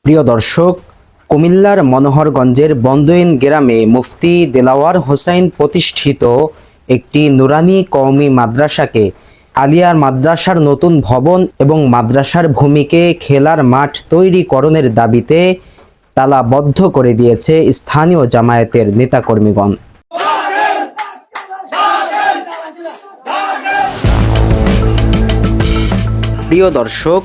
প্রিয় দর্শক, কুমিল্লার মনোহরগঞ্জের বন্দইন গ্রামে মুফতি দেলাওয়ার হোসাইন প্রতিষ্ঠিত একটি নুরানি কওমি মাদ্রাসাকে আলিয়ার মাদ্রাসার নতুন ভবন এবং মাদ্রাসার ভূমিকে খেলার মাঠ তৈরিকরণের দাবিতে তালাবদ্ধ করে দিয়েছে স্থানীয় জামায়াতের নেতাকর্মীগণ। প্রিয় দর্শক,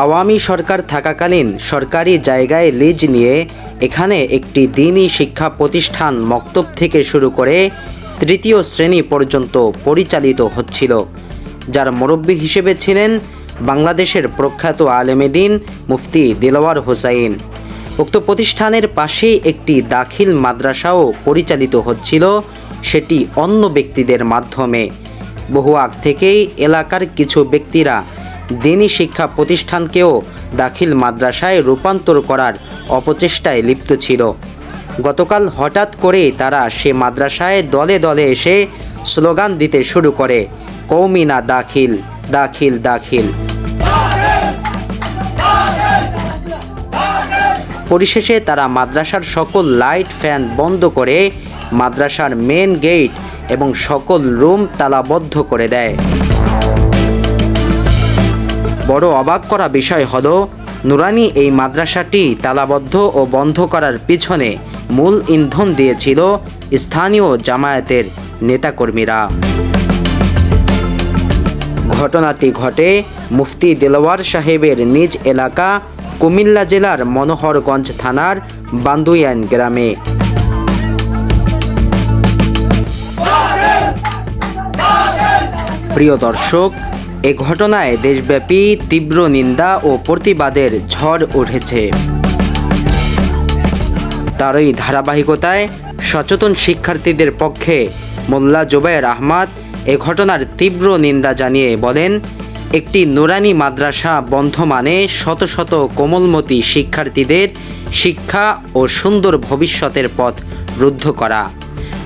আওয়ামী সরকার থাকাকালীন সরকারি জায়গায় লিজ নিয়ে এখানে একটি দ্বীনি শিক্ষা প্রতিষ্ঠান মক্তব থেকে শুরু করে তৃতীয় শ্রেণী পর্যন্ত পরিচালিত হচ্ছিল, যার মুরব্বী হিসেবে ছিলেন বাংলাদেশের প্রখ্যাত আলেমে দ্বীন মুফতি দেলাওয়ার হোসাইন। উক্ত প্রতিষ্ঠানের পাশেই একটি দাখিল মাদ্রাসাও পরিচালিত হচ্ছিল, সেটি অন্য ব্যক্তিদের মাধ্যমে। বহু আগ থেকেই এলাকার কিছু ব্যক্তিরা দ্বীনি শিক্ষা প্রতিষ্ঠানকেও দাখিল মাদ্রাসায় রূপান্তর করার অপচেষ্টায় লিপ্ত ছিল। গতকাল হঠাৎ করেই তারা সে মাদ্রাসায় দলে দলে এসে স্লোগান দিতে শুরু করে, কওমি না দাখিল, দাখিল দাখিল। পরিশেষে তারা মাদ্রাসার সকল লাইট ফ্যান বন্ধ করে মাদ্রাসার মেন গেট এবং সকল রুম তালাবদ্ধ করে দেয়। বড় অবাক করা বিষয় হলো, নুরানি এই মাদ্রাসাটি তালাবদ্ধ ও বন্ধ করার পিছনে মূল ইন্ধন দিয়েছিল স্থানীয় জামায়াতের নেতাকর্মীরা। ঘটনাটি ঘটে মুফতি দেলাওয়ার সাহেবের নিজ এলাকা কুমিল্লা জেলার মনোহরগঞ্জ থানার বান্দইন গ্রামে। প্রিয় দর্শক, এ ঘটনায় দেশব্যাপী তীব্র নিন্দা ও প্রতিবাদের ঝড় উঠেছে। তারই ধারাবাহিকতায় সচেতন শিক্ষার্থীদের পক্ষে মোল্লা জুবায়ের আহমদ এ ঘটনার তীব্র নিন্দা জানিয়ে বলেন, একটি নুরানি মাদ্রাসা বন্ধ মানে শত শত কোমলমতি শিক্ষার্থীদের শিক্ষা ও সুন্দর ভবিষ্যতের পথ রুদ্ধ করা।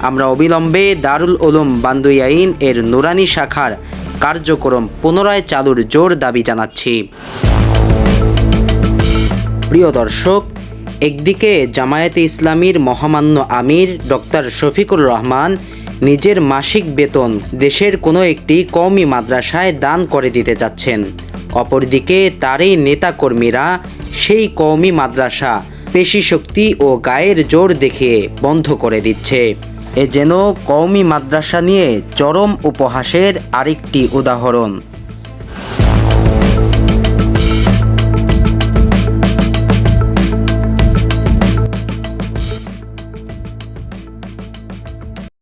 আমরা অবিলম্বে দারুল উলুম বান্দইন এর নুরানি শাখার কার্যক্রম পুনরায় চালুর জোর দাবি জানাচ্ছি। প্রিয় দর্শক, একদিকে জামায়াতে ইসলামীর মহামান্য আমির ডক্টর শফিকুর রহমান নিজের মাসিক বেতন দেশের কোনো একটি কওমি মাদ্রাসায় দান করে দিতে যাচ্ছেন, অপরদিকে তারই নেতাকর্মীরা সেই কওমি মাদ্রাসা পেশিশক্তি ও গায়ের জোর দেখিয়ে বন্ধ করে দিচ্ছে। এ যেন কওমি মাদ্রাসা নিয়ে চরম উপহাসের আরেকটি উদাহরণ।